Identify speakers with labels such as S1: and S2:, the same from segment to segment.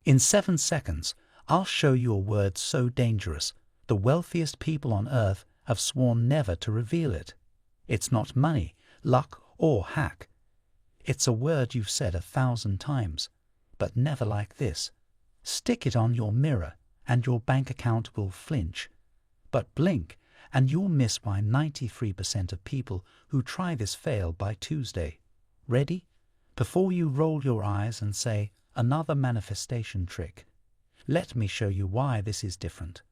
S1: In 7 seconds, I'll show you a word so dangerous, the wealthiest people on earth have sworn never to reveal it. It's not money, luck, or hack. It's a word you've said 1,000 times, but never like this. Stick it on your mirror, and your bank account will flinch. But blink, and you'll miss why 93% of people who try this fail by Tuesday. Ready? Before you roll your eyes and say, another manifestation trick, let me show you why this is different.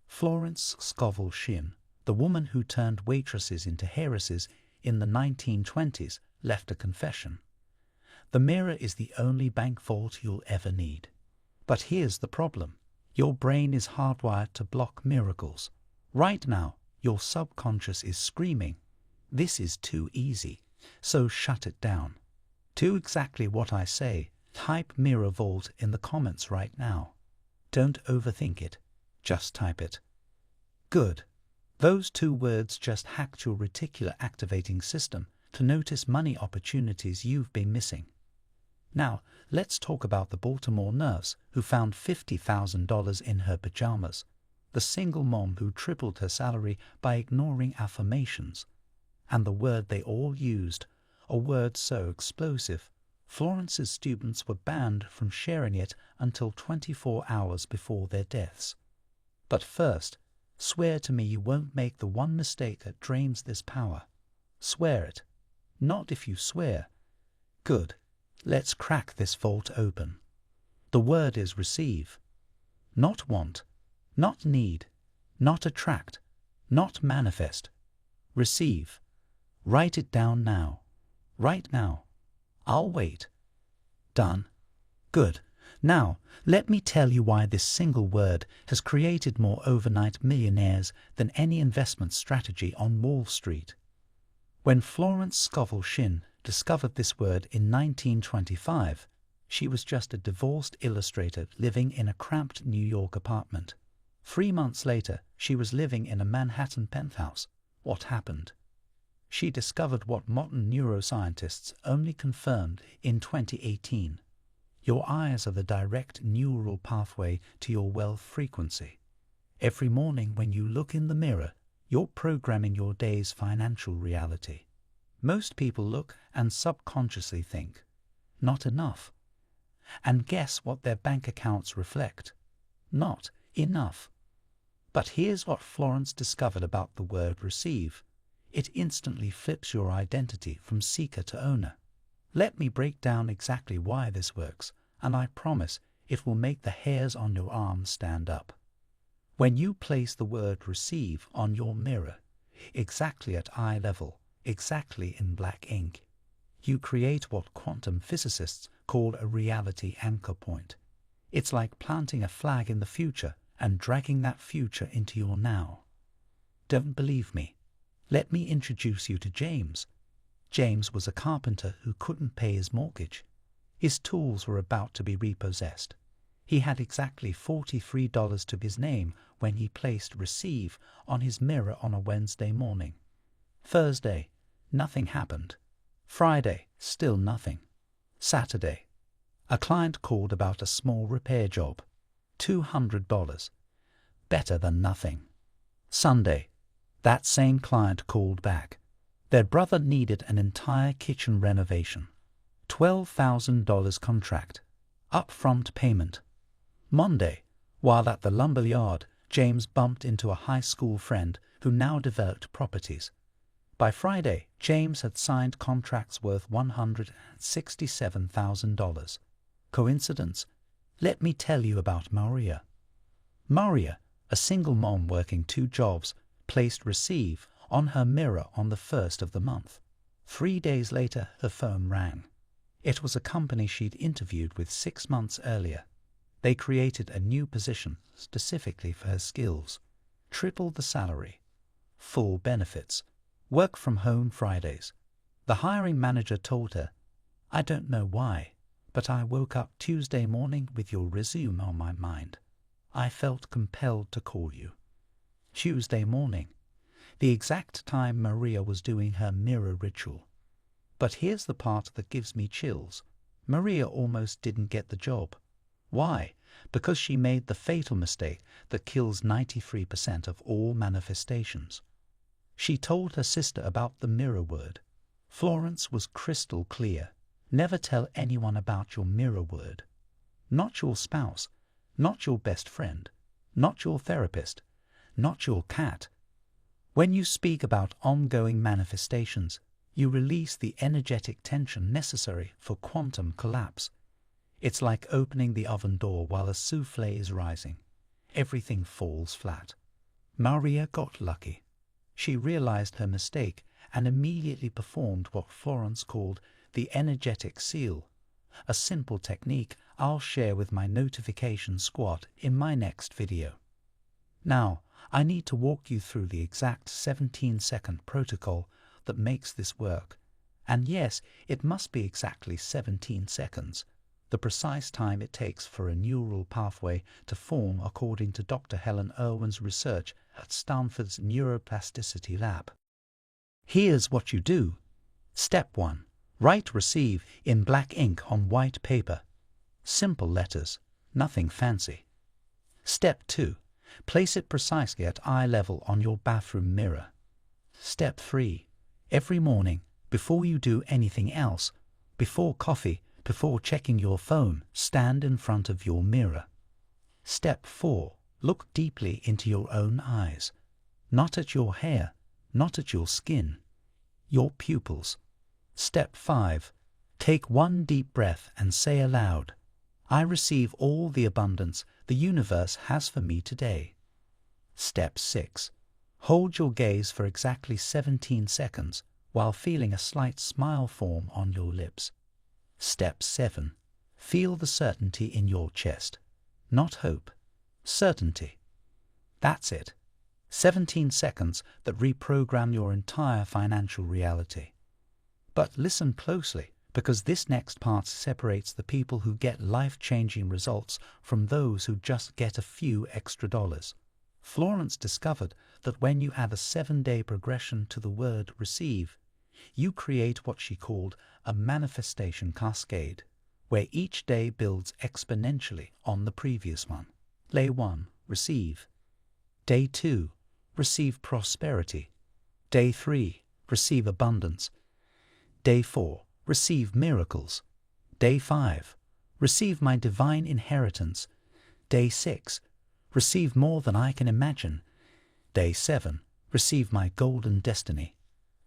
S1: Florence Scovel Shinn, the woman who turned waitresses into heiresses in the 1920s, left a confession. The mirror is the only bank vault you'll ever need. But here's the problem. Your brain is hardwired to block miracles. Right now, your subconscious is screaming, "This is too easy, so shut it down." Do exactly what I say. Type mirror vault in the comments right now. Don't overthink it. Just type it. Good. Those 2 words just hacked your reticular activating system to notice money opportunities you've been missing. Now, let's talk about the Baltimore nurse who found $50,000 in her pajamas, the single mom who tripled her salary by ignoring affirmations, and the word they all used, a word so explosive, Florence's students were banned from sharing it until 24 hours before their deaths. But first, swear to me you won't make the one mistake that drains this power. Swear it. Not if you swear. Good. Let's crack this vault open. The word is receive. Not want, not need, not attract, not manifest. Receive. Write it down now. Right now. I'll wait. Done. Good. Now, let me tell you why this single word has created more overnight millionaires than any investment strategy on Wall Street. When Florence Scovel Shinn discovered this word in 1925, she was just a divorced illustrator living in a cramped New York apartment. 3 months later, she was living in a Manhattan penthouse. What happened? She discovered what modern neuroscientists only confirmed in 2018. Your eyes are the direct neural pathway to your wealth frequency. Every morning when you look in the mirror, you're programming your day's financial reality. Most people look and subconsciously think, not enough. And guess what their bank accounts reflect? Not enough. But here's what Florence discovered about the word receive. It instantly flips your identity from seeker to owner. Let me break down exactly why this works, and I promise it will make the hairs on your arms stand up. When you place the word receive on your mirror, exactly at eye level, exactly in black ink, you create what quantum physicists call a reality anchor point. It's like planting a flag in the future and dragging that future into your now. Don't believe me? Let me introduce you to James. James was a carpenter who couldn't pay his mortgage. His tools were about to be repossessed. He had exactly $43 to his name when he placed receive on his mirror on a Wednesday morning. Thursday, nothing happened. Friday, still nothing. Saturday, a client called about a small repair job. $200. Better than nothing. Sunday, that same client called back. Their brother needed an entire kitchen renovation. $12,000 contract. Upfront payment. Monday, while at the lumber yard, James bumped into a high school friend who now developed properties. By Friday, James had signed contracts worth $167,000. Coincidence? Let me tell you about Maria. Maria, a single mom working 2 jobs, placed receive on her mirror on the 1st of the month. 3 days later, her phone rang. It was a company she'd interviewed with 6 months earlier. They created a new position specifically for her skills. Tripled the salary. Full benefits. Work from home Fridays. The hiring manager told her, "I don't know why, but I woke up Tuesday morning with your resume on my mind. I felt compelled to call you." Tuesday morning, the exact time Maria was doing her mirror ritual. But here's the part that gives me chills. Maria almost didn't get the job. Why? Because she made the fatal mistake that kills 93% of all manifestations. She told her sister about the mirror word. Florence was crystal clear. Never tell anyone about your mirror word. Not your spouse, not your best friend, not your therapist, not your cat. When you speak about ongoing manifestations, you release the energetic tension necessary for quantum collapse. It's like opening the oven door while a souffle is rising. Everything falls flat. Maria got lucky. She realized her mistake and immediately performed what Florence called the energetic seal, a simple technique I'll share with my notification squad in my next video. Now, I need to walk you through the exact 17-second protocol that makes this work. And yes, it must be exactly 17 seconds, the precise time it takes for a neural pathway to form according to Dr. Helen Irwin's research at Stanford's Neuroplasticity Lab. Here's what you do. Step 1. Write receive in black ink on white paper. Simple letters, nothing fancy. Step 2. Place it precisely at eye level on your bathroom mirror. Step 3. Every morning, before you do anything else, before coffee, before checking your phone, stand in front of your mirror. Step 4. Look deeply into your own eyes. Not at your hair, not at your skin, your pupils. Step 5. Take one deep breath and say aloud, I receive all the abundance the universe has for me today. Step 6. Hold your gaze for exactly 17 seconds while feeling a slight smile form on your lips. Step 7. Feel the certainty in your chest. Not hope. Certainty. That's it. 17 seconds that reprogram your entire financial reality. But listen closely, because this next part separates the people who get life-changing results from those who just get a few extra dollars. Florence discovered that when you add a 7-day progression to the word receive, you create what she called a manifestation cascade, where each day builds exponentially on the previous one. Day 1, receive. Day 2, receive prosperity. Day 3, receive abundance. Day 4, receive miracles. Day 5, receive my divine inheritance. Day 6, receive more than I can imagine. Day 7, receive my golden destiny.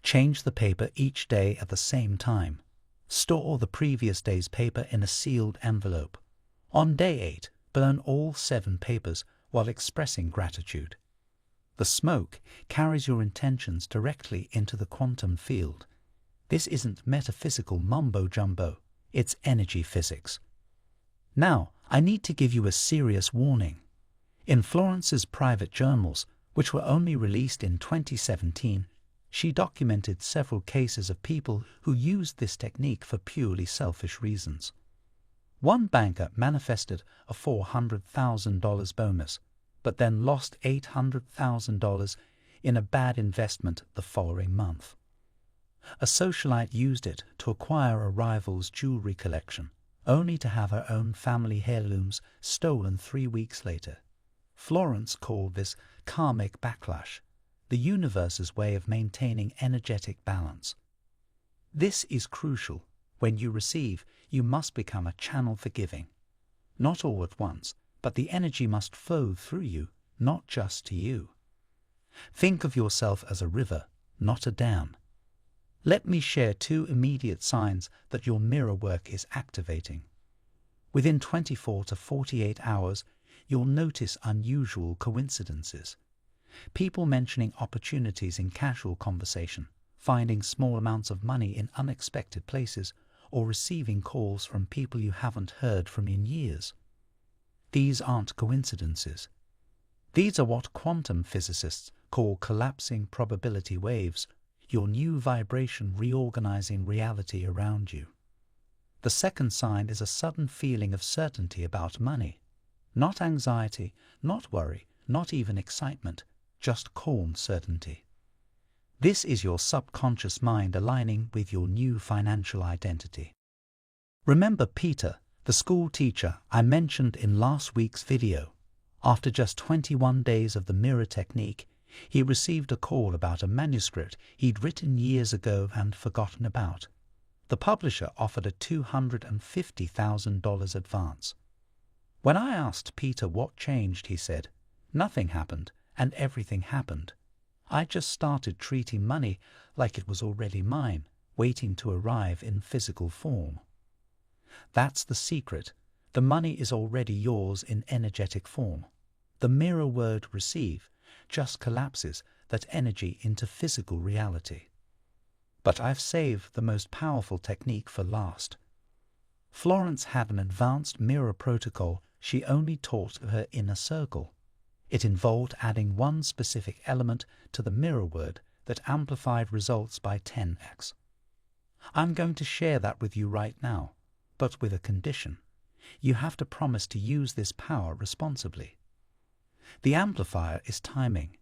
S1: Change the paper each day at the same time. Store the previous day's paper in a sealed envelope. On day 8, burn all 7 papers while expressing gratitude. The smoke carries your intentions directly into the quantum field. This isn't metaphysical mumbo-jumbo, it's energy physics. Now, I need to give you a serious warning. In Florence's private journals, which were only released in 2017, she documented several cases of people who used this technique for purely selfish reasons. One banker manifested a $400,000 bonus, but then lost $800,000 in a bad investment the following month. A socialite used it to acquire a rival's jewelry collection, only to have her own family heirlooms stolen 3 weeks later. Florence called this karmic backlash, the universe's way of maintaining energetic balance. This is crucial. When you receive, you must become a channel for giving. Not all at once, but the energy must flow through you, not just to you. Think of yourself as a river, not a dam. Let me share 2 immediate signs that your mirror work is activating. Within 24 to 48 hours, you'll notice unusual coincidences. People mentioning opportunities in casual conversation, finding small amounts of money in unexpected places, or receiving calls from people you haven't heard from in years. These aren't coincidences. These are what quantum physicists call collapsing probability waves, your new vibration reorganizing reality around you. The second sign is a sudden feeling of certainty about money. Not anxiety, not worry, not even excitement, just calm certainty. This is your subconscious mind aligning with your new financial identity. Remember Peter, The school teacher I mentioned in last week's video. After just 21 days of the mirror technique, he received a call about a manuscript he'd written years ago and forgotten about. The publisher offered a $250,000 advance. When I asked Peter what changed, he said, "Nothing happened, and everything happened. I just started treating money like it was already mine, waiting to arrive in physical form." That's the secret. The money is already yours in energetic form. The mirror word receive just collapses that energy into physical reality. But I've saved the most powerful technique for last. Florence had an advanced mirror protocol she only taught to her inner circle. It involved adding one specific element to the mirror word that amplified results by 10x. I'm going to share that with you right now, but with a condition. You have to promise to use this power responsibly. The amplifier is timing.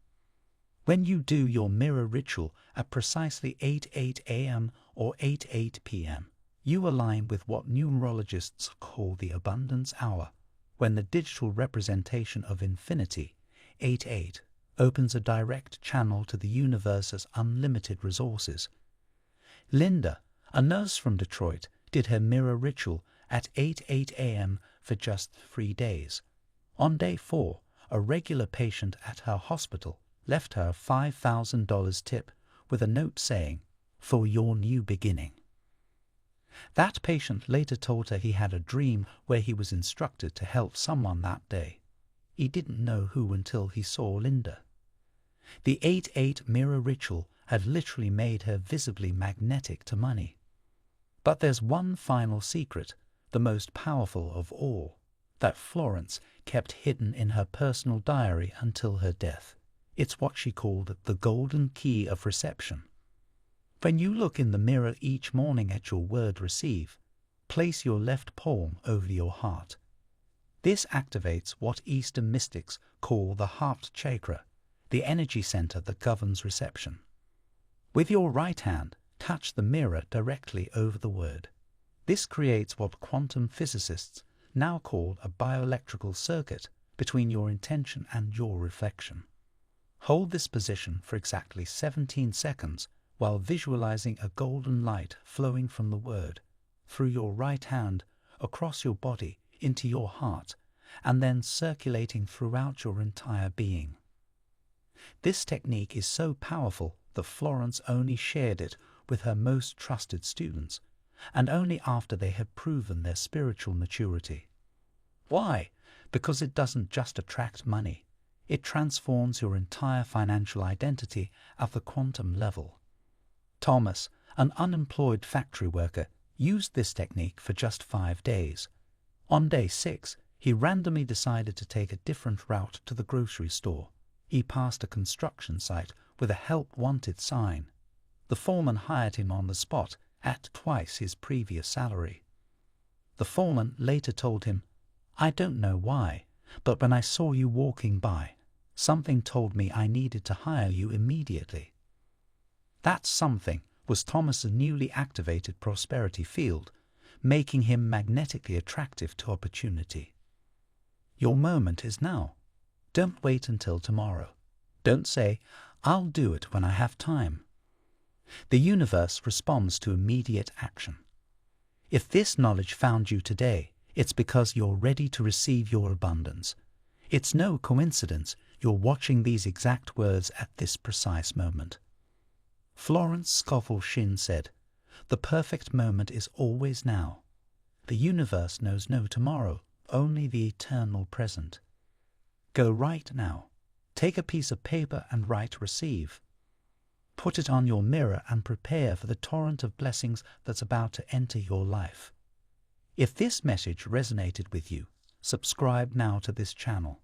S1: When you do your mirror ritual at precisely 8:08 a.m. or 8:08 p.m., you align with what numerologists call the abundance hour, when the digital representation of infinity, 8:8, opens a direct channel to the universe's unlimited resources. Linda, a nurse from Detroit, did her mirror ritual at 8:08 a.m. for just 3 days. On day 4, a regular patient at her hospital left her a $5,000 tip with a note saying, "For your new beginning." That patient later told her he had a dream where he was instructed to help someone that day. He didn't know who until he saw Linda. The 8:8 mirror ritual had literally made her visibly magnetic to money. But there's one final secret, the most powerful of all, that Florence kept hidden in her personal diary until her death. It's what she called the golden key of reception. When you look in the mirror each morning at your word receive, place your left palm over your heart. This activates what Eastern mystics call the heart chakra, the energy center that governs reception. With your right hand, touch the mirror directly over the word. This creates what quantum physicists now call a bioelectrical circuit between your intention and your reflection. Hold this position for exactly 17 seconds while visualizing a golden light flowing from the word through your right hand, across your body, into your heart, and then circulating throughout your entire being. This technique is so powerful that Florence only shared it with her most trusted students, and only after they had proven their spiritual maturity. Why? Because it doesn't just attract money. It transforms your entire financial identity at the quantum level. Thomas, an unemployed factory worker, used this technique for just 5 days. On day 6, he randomly decided to take a different route to the grocery store. He passed a construction site with a help wanted sign. The foreman hired him on the spot at twice his previous salary. The foreman later told him, "I don't know why, but when I saw you walking by, something told me I needed to hire you immediately." That something was Thomas's newly activated prosperity field, making him magnetically attractive to opportunity. Your moment is now. Don't wait until tomorrow. Don't say, "I'll do it when I have time." The universe responds to immediate action. If this knowledge found you today, it's because you're ready to receive your abundance. It's no coincidence you're watching these exact words at this precise moment. Florence Scovel Shinn said, "The perfect moment is always now. The universe knows no tomorrow, only the eternal present." Go right now. Take a piece of paper and write receive. Put it on your mirror and prepare for the torrent of blessings that's about to enter your life. If this message resonated with you, subscribe now to this channel.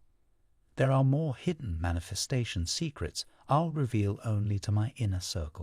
S1: There are more hidden manifestation secrets I'll reveal only to my inner circle.